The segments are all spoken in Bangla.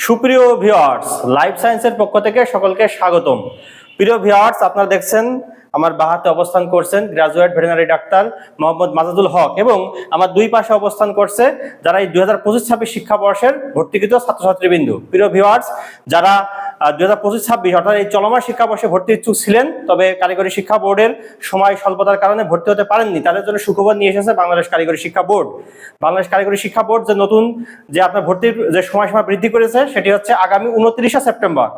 সুপ্রিয় ভিউয়ার্স, লাইফ সায়েন্সের পক্ষ থেকে সকলকে স্বাগতম। প্রিয় ভিউয়ার্স, আপনারা দেখছেন আমার বাহাতে অবস্থান করছেন graduate veterinary doctor Mohammad Majadul হক, এবং আমার দুই পাশে অবস্থান করছে যারা এই 2025-26 শিক্ষাবর্ষের ভর্তিকৃত ছাত্রছাত্রীবৃন্দ। প্রিয় ভিউয়ার্স, যারা 2025-26 অর্থাৎ এই চলমান শিক্ষাবর্ষে ভর্তি ইচ্ছুক ছিলেন, তবে কারিগরি শিক্ষা বোর্ডের সময় স্বল্পতার কারণে ভর্তি হতে পারেননি, তাদের জন্য সুখবর নিয়ে এসেছে বাংলাদেশ কারিগরি শিক্ষা বোর্ড। বাংলাদেশ কারিগরি শিক্ষা বোর্ড যে নতুন যে আপনার ভর্তির যে সময়সীমা বৃদ্ধি করেছে, সেটি হচ্ছে আগামী 29 সেপ্টেম্বর।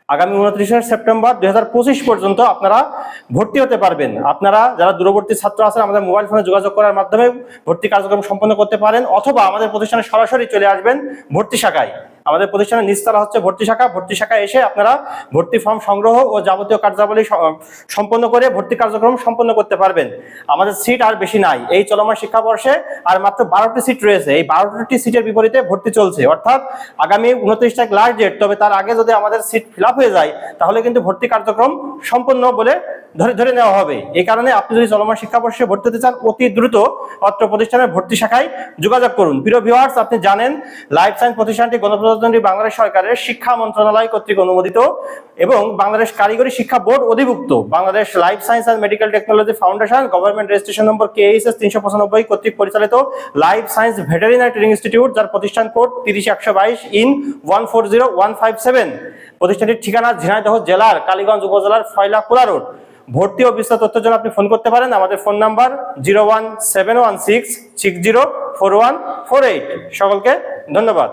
আগামী 29 সেপ্টেম্বর 2025 পর্যন্ত আপনারা ভর্তি হতে পারবেন। আপনারা যারা দূরবর্তী ছাত্র আছেন, আমাদের মোবাইল ফোনে যোগাযোগ করার মাধ্যমে ভর্তি কার্যক্রম সম্পন্ন করতে পারেন, অথবা আমাদের প্রতিষ্ঠানে সরাসরি চলে আসবেন ভর্তি শাখায়। আমাদের প্রতিষ্ঠানের নিচতলা হচ্ছে ভর্তি শাখা। ভর্তি শাখায় এসে আপনারা ভর্তি ফর্ম সংগ্রহ ও যাবতীয় কার্যাবলী সম্পন্ন করে ভর্তি কার্যক্রম সম্পন্ন করতে পারবেন। আমাদের সিট আর বেশি নাই। এই চলমান শিক্ষাবর্ষে আর মাত্র 12টি সিট রয়েছে। এই 12টি সিটের বিপরীতে ভর্তি চলছে, অর্থাৎ আগামী 29 তারিখ লাস্ট ডেট। তবে তার আগে যদি আমাদের সিট ফিল আপ হয়ে যায়, তাহলে কিন্তু ভর্তি কার্যক্রম সম্পন্ন বলে ধরে নেওয়া হবে। এই কারণে আপনি যদি চলমান শিক্ষাবর্ষে ভর্তি হতে চান, অতি দ্রুত অত্র প্রতিষ্ঠানের ভর্তি শাখায় যোগাযোগ করুন। প্রিয় ভিউয়ার্স, আপনি জানেন লাইফ সায়েন্স প্রতিষ্ঠানটি গণপ্রজাতন্ত্রী বাংলাদেশ সরকারের শিক্ষা মন্ত্রণালয় কর্তৃক অনুমোদিত এবং বাংলাদেশ কারিগরি শিক্ষা বোর্ড অধিভুক্ত। Bangladesh life science and medical technology foundation government registration number KHS 395 কর্তৃক পরিচালিত life science veterinary training institute, যার প্রতিষ্ঠান কোড 30122 ইন 140157। প্রতিষ্ঠানটির ঠিকানা ঝিনাইদহ জেলার কালীগঞ্জ উপজেলার ফয়লাকুড়া রোড। ভর্তি ও বিস্তারিত তথ্যের জন্য আপনি ফোন করতে পারেন। আমাদের ফোন নাম্বার 01716604148। সকলকে ধন্যবাদ।